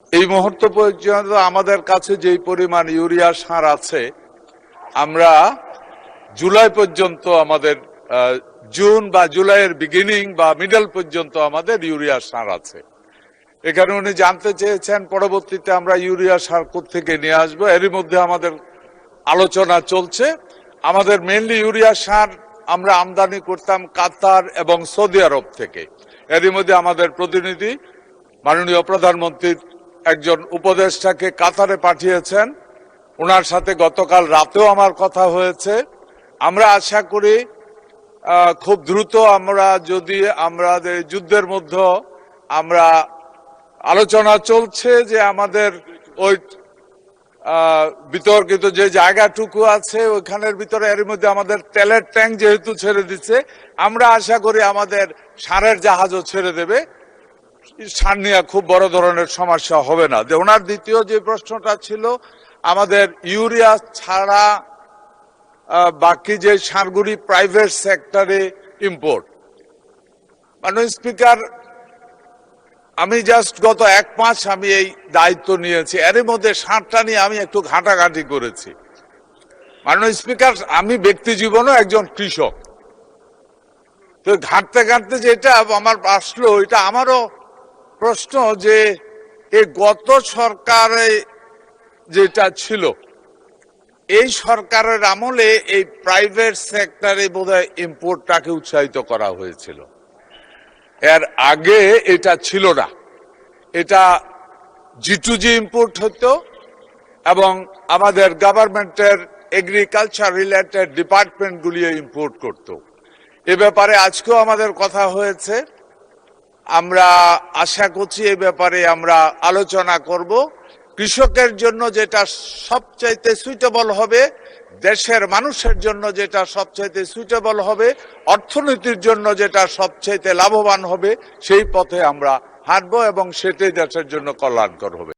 এই মুহূর্ত পর্যন্ত আমাদের কাছে যেই পরিমাণ ইউরিয়া সার আছে, আমরা জুলাই পর্যন্ত আমাদের জুন বা জুলাইয়ের বিগিনিং বা মিডল পর্যন্ত আমাদের ইউরিয়া সার আছে। এখানে উনি জানতে চেয়েছেন পরবর্তীতে আমরা ইউরিয়া সার কোত্থেকে নিয়ে আসবো। এরই মধ্যে আমাদের আলোচনা চলছে। আমাদের মেইনলি ইউরিয়া সার আমরা আমদানি করতাম কাতার এবং সৌদি আরব থেকে। এরই মধ্যে আমাদের প্রতিনিধি মাননীয় প্রধানমন্ত্রীর একজন উপদেষ্টাকে কাতারে পাঠিয়েছেন। ওনার সাথে গতকাল রাতেও আমার কথা হয়েছে। আমরা আশা করি খুব দ্রুত যদি আমাদের যুদ্ধের মধ্যে আমরা আলোচনা চলছে যে আমাদের ওই বিতর্কিত যে জায়গাটুকু আছে ওইখানের ভিতরে এর মধ্যে আমাদের তেলের ট্যাঙ্ক যেহেতু ছেড়ে দিচ্ছে, আমরা আশা করি আমাদের সারের জাহাজও ছেড়ে দেবে। সার নিয়ে খুব বড় ধরনের সমস্যা হবে না। ওনার দ্বিতীয় যে প্রশ্নটা ছিল আমাদের ইউরিয়া ছাড়া বাকি যে সারগুলি প্রাইভেট সেক্টরে ইম্পোর্ট। মাননীয় স্পিকার, আমি জাস্ট গত 1 মাস আমি এই দায়িত্ব নিয়েছি। এর মধ্যে সারটা নিয়ে আমি একটু ঘাটাঘাটি করেছি। মাননীয় স্পিকার, আমি ব্যক্তি জীবনও একজন কৃষক। তো ঘাটতে ঘাটতে যেটা আমার আসলো, এটা আমারও প্রশ্ন যে এই গত সরকারে যেটা ছিল, এই সরকারের আমলে এই প্রাইভেট সেক্টরে বোধহয় ইম্পোর্টটাকে উৎসাহিত করা হয়েছিল। এর আগে এটা ছিল না। এটা G2G ইম্পোর্ট হতো এবং আমাদের গভর্নমেন্টের এগ্রিকালচার রিলেটেড ডিপার্টমেন্টগুলি ইম্পোর্ট করত। এ ব্যাপারে আজকেও আমাদের কথা হয়েছে। আমরা আশা করছি এই ব্যাপারে আমরা আলোচনা করব। কৃষকের জন্য যেটা সবচাইতে সুইটেবল হবে, দেশের মানুষের জন্য যেটা সবচাইতে সুইটেবল হবে, অর্থনীতির জন্য যেটা সবচাইতে লাভবান হবে, সেই পথে আমরা হাঁটবো এবং সেটাই দেশের জন্য কল্যাণকর হবে।